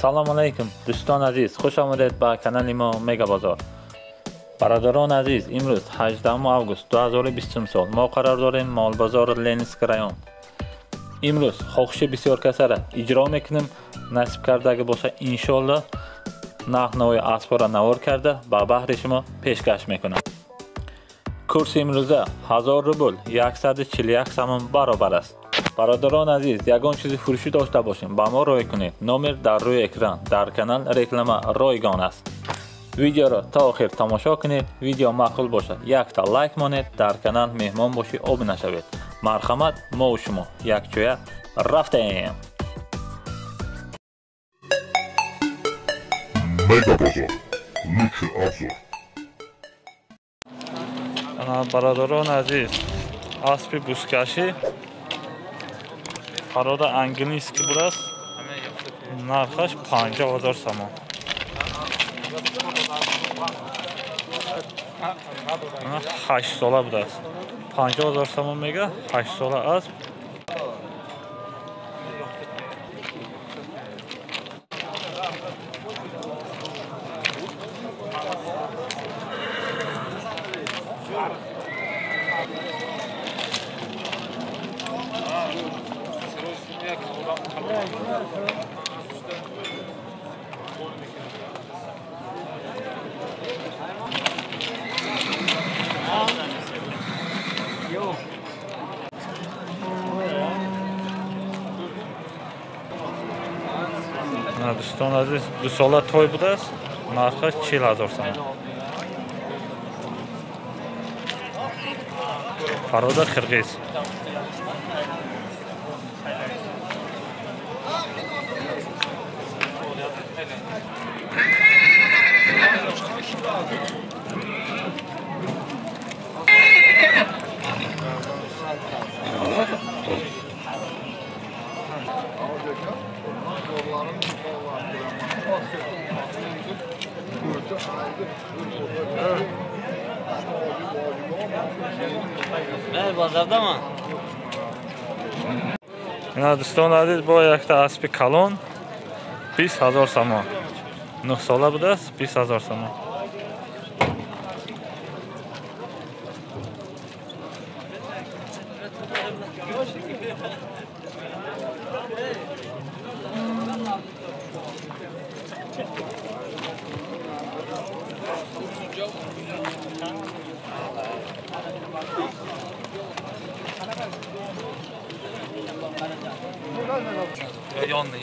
سلام علیکم دوستان عزیز، خوش آمدید به کانال ما مگا بازار. برادران عزیز، امروز 18 آگوست 2020 سال ما قرار داریم مال بازار لنینسک رایون. امروز خوخش بسیار کسا را اجرا میکنیم. نصیب کرده اگه باشه انشالله نرخ نوی اسبا را نوار کرده با بهر شما پیشکش میکنم. کورس امروزه 1000 روبل 141 سوم برابر است. برادران عزیز، یگان چیزی فروشی داشته باشیم با ما رای کنید. نمر در روی اکران در کانال رکلام رایگان است. ویدیو را تا آخر تماشا کنید. ویدیو معقول باشه یک تا لایک مانید. در کانال مهمان باشی ابونه شوید. مرحمت، ما و شما یک جویا رفتیم. مگا بازار لوک ابزار. برادران عزیز، اسب بوسکشی قرار انگلیسی بود است. نرخش 50,000 سوم. 8 ساله بود است. 50,000 سوم میگه. 8 ساله است. دوستان عزیز، 2 ساله توی بوده است. نرخش 40,000 سوم. برادر قرقیز. بازارda mı? دوستان عزیز، با یک تا اسب کلان 20,000 سوم. 9 ساله بوده است. 20,000 سوم.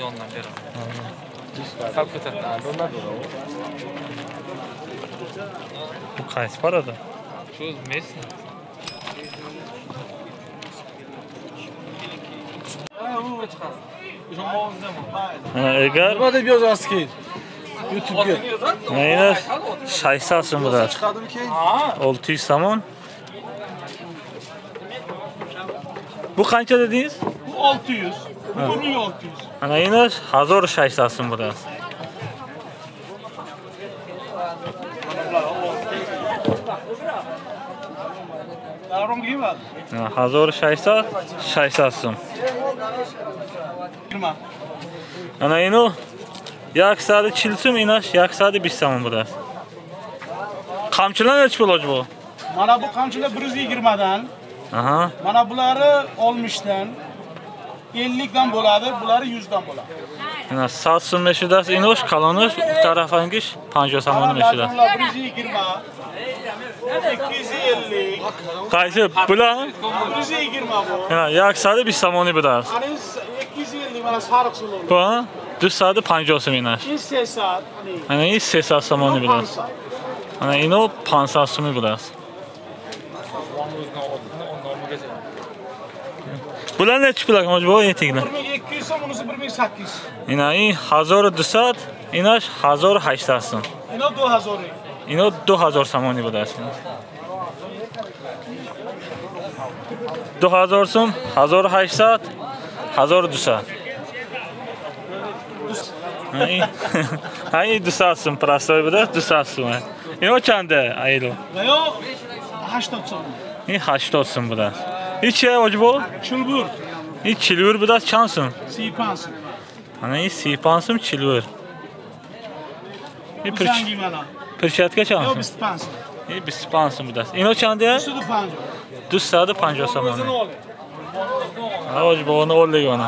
Yandan beri. Kalk öteden. Bu kaç parada? Şu Messi. Eğer Hadi bir asker. YouTube'ga. neyine 600 so'm bo'ladi. 600 so'm. Bu qancha dedingiz? Bu 600. Bu 1600. Ana yine 1600 so'm bo'ladi. Davron gibi var. 1600 600 so'm. Girme. Ana yine 140 so'm, inash 120 so'm bo'ladi. Qamchilar nech bo'ladi bu? Mana bu kamçılar 120'dan. Aha. Mana buları 60'dan. 50'dan boladı, buları 100'dan boladı. Ana 100 so'm meşidasi inosh kalonosh tarafangish 50 so'm meşidasi. Bunlar 120. 250. Qaysi bular? 120 bu. Ha, 120 so'moni bo'ladi. Hani 250 mana sarık sulu. Bu 250 so'm inash. 300. Ana این 300 so'moni bo'ladi. Ana ino 500 so'm bo'ladi. Bular nech pulga mojbo etinglar? 1200 so'm, bunisi 1800. Ina این 1200, inash 1800 so'm. Ino 2000. Ino 2000 so'moni bo'ladi. 2000 so'm, 1800, 1200. Ay 200 so'm prostoy bo'ladi, 200 so'm. Ino chanda aylo. Ve yok 80 so'm. این 80 so'm bo'ladi. Ichi ojbo? Çılbur. این 40 bo'ladi, چند so'm? 35 so'm. Ana این 35 so'm 40. Zangi mana. Pershatka Yo chansın? 25. 25 so'm budasi. Ino chandiya? 250. 250 somon. Hoj boni o'rligi mana.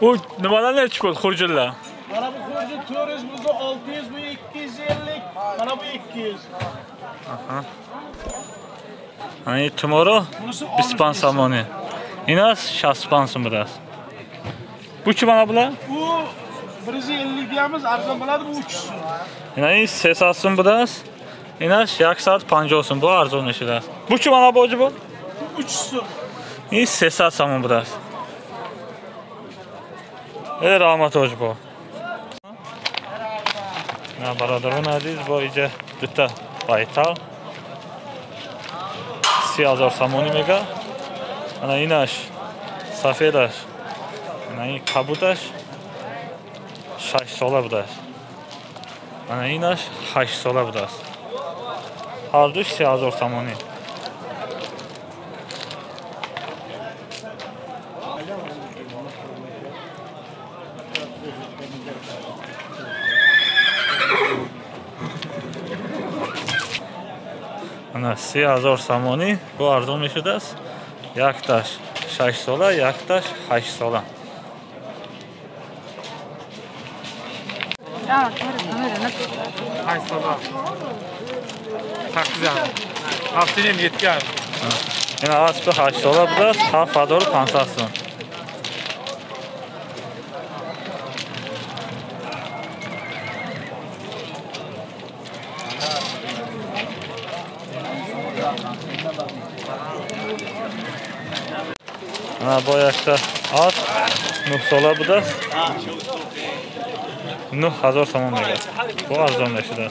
U nimalar nechchi bo'ldi xurjinlar? Mana bu xurjin 400 bu 600 bu 250. Mana bu 200. Aha. Hani tomorrow Bunisi 25 somoni. Inas 65 so'm budasi. Bu chi mana bular? Bu 150 deyamiz, arzon bo'ladi bu 300 so'm. Yani 80 so'm budasi. Inas 150 so'm bu arzon ishlar. Bu chi mana bu bu? 300 so'm. 80 so'm budasi. Rahmat hoş bu. Na barodaron aziz bu ija bitta baytal. 3000 somoni mega. Ana inash safedash. Ana in kabutash 6 sola budash. Ana inash 8 sola budash. Har du 3000 somoni. Ana 3000 somoni bu arzon mishud است. Yaktash 6 sola, yaktash 8 sola. Hay sabah. Takdir. Haftanın 7 ay. Yana aspi 8 sola budas, hafador 50 so'm. Ana bu yakta at 9 sola budas. 9000 somon mega. Bu arzonlashdi.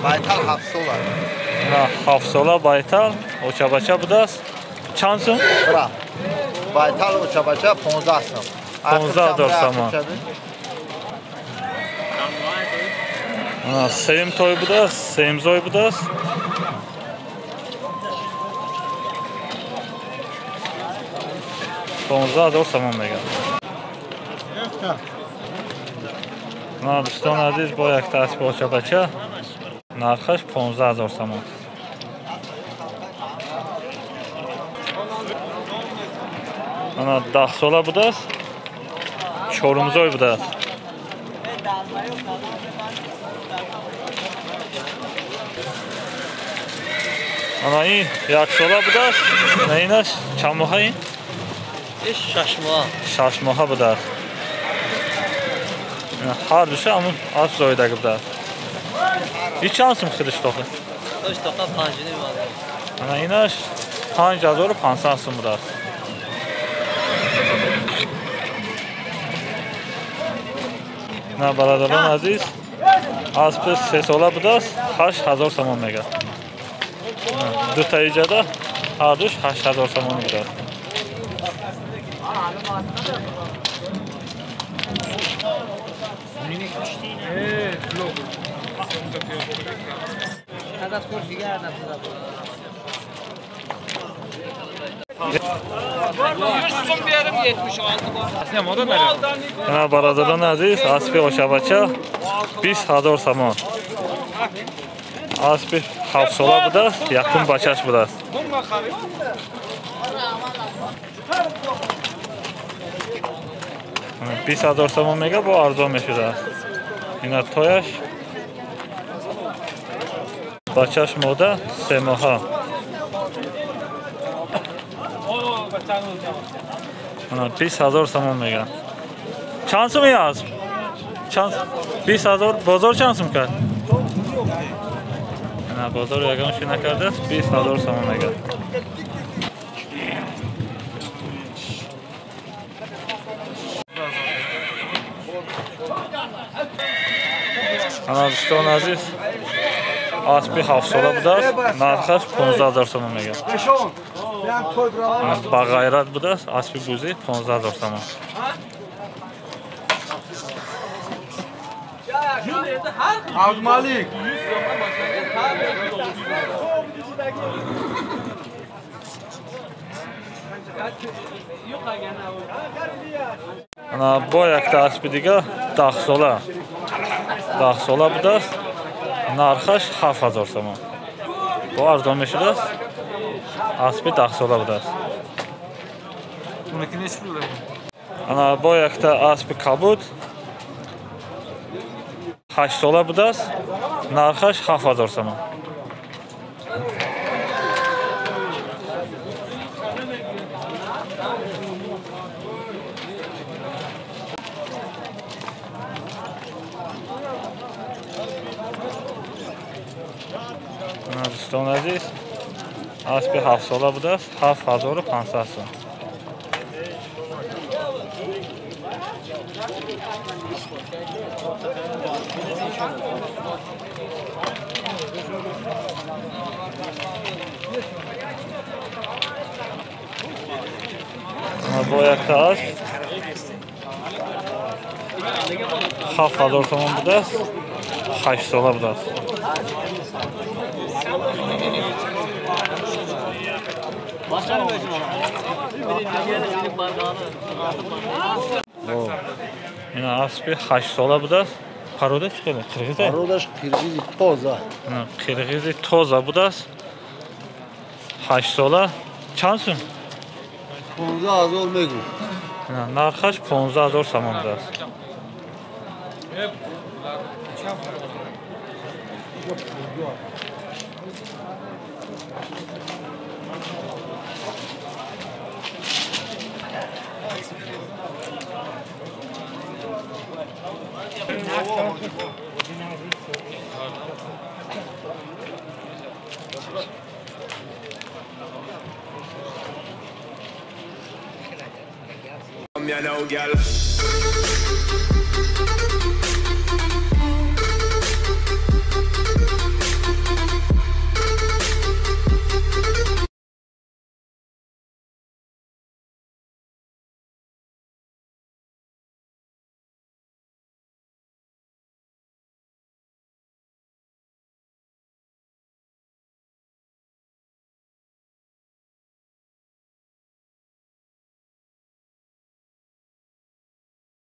Baytal 7 solar. Na 7 sola baytal, ocha-bacha budas. Chand so'm? Bra. Baytal o'cha-bacha 15 so'm. 15,000 somon. Ana seyim to'y budas, seyimzoy budas. $15,000 somon mega. Na doston aziz bu yakta asbi ocha-bacha. Narxash $15,000 somon. Ana 10 sola budas. Chorumzoy budas. Ana in 1 sola budas. Naynash chamoha in? Shashmoha budas. Har dusha amın az zoydagi budas. Hiç şansım xirish to'qi. To'sh to'qa 5 ni bor. Ana inash 5050 so'm budas. Na barodaron aziz aspi 3 sola budas 8000 somon mega. Du ta ijada har dush 8000 somon budas. Hada kursiga nasıl? 100 so'm berim 76 bor. Sen moda nereye? Ana barodaron aziz aspi ocha-bacha 20000 somon. Aspi 7 sola budas, yaqin bachash budas. 20000 somon mega bu arzon mishud. Ina to'yash. Bachash moda semoha. Ana 20000 somon mega. Chansimi yoz? Chans 20000 bozor chansimi kar? Ana bozor yagan shuna kardi 20000 somon mega. Ana doston aziz aspi 7 sola budas, narxash 15000 somon mega. Bag'ayrat budas, aspi buzi 15000 somon. Abdumalik. Yok Ana boyakda aspidiga dağsola. Dağsola bu da narxaş 7000 so'm. Bu arzon eşidas. Aspi dağsola bu da. Buniki nechi pul? Ana boyakda aspi kabut 8 sola bu da narxaş 7000 so'm. دوستان عزیز اسب 7 ساله بوده است 7500 سوم. boyakda است 7000 so'm بوده است 8 ساله بوده است. Yine aspi 8 sola bu da paroda çıkıyor. Kırgız'da. Parodaş Kırgızı toza. Kırgız'ı toza bu da 8 sola. Çansın. 15000 olmayı. Narxaş 15000 so'm bu da. You know, girl.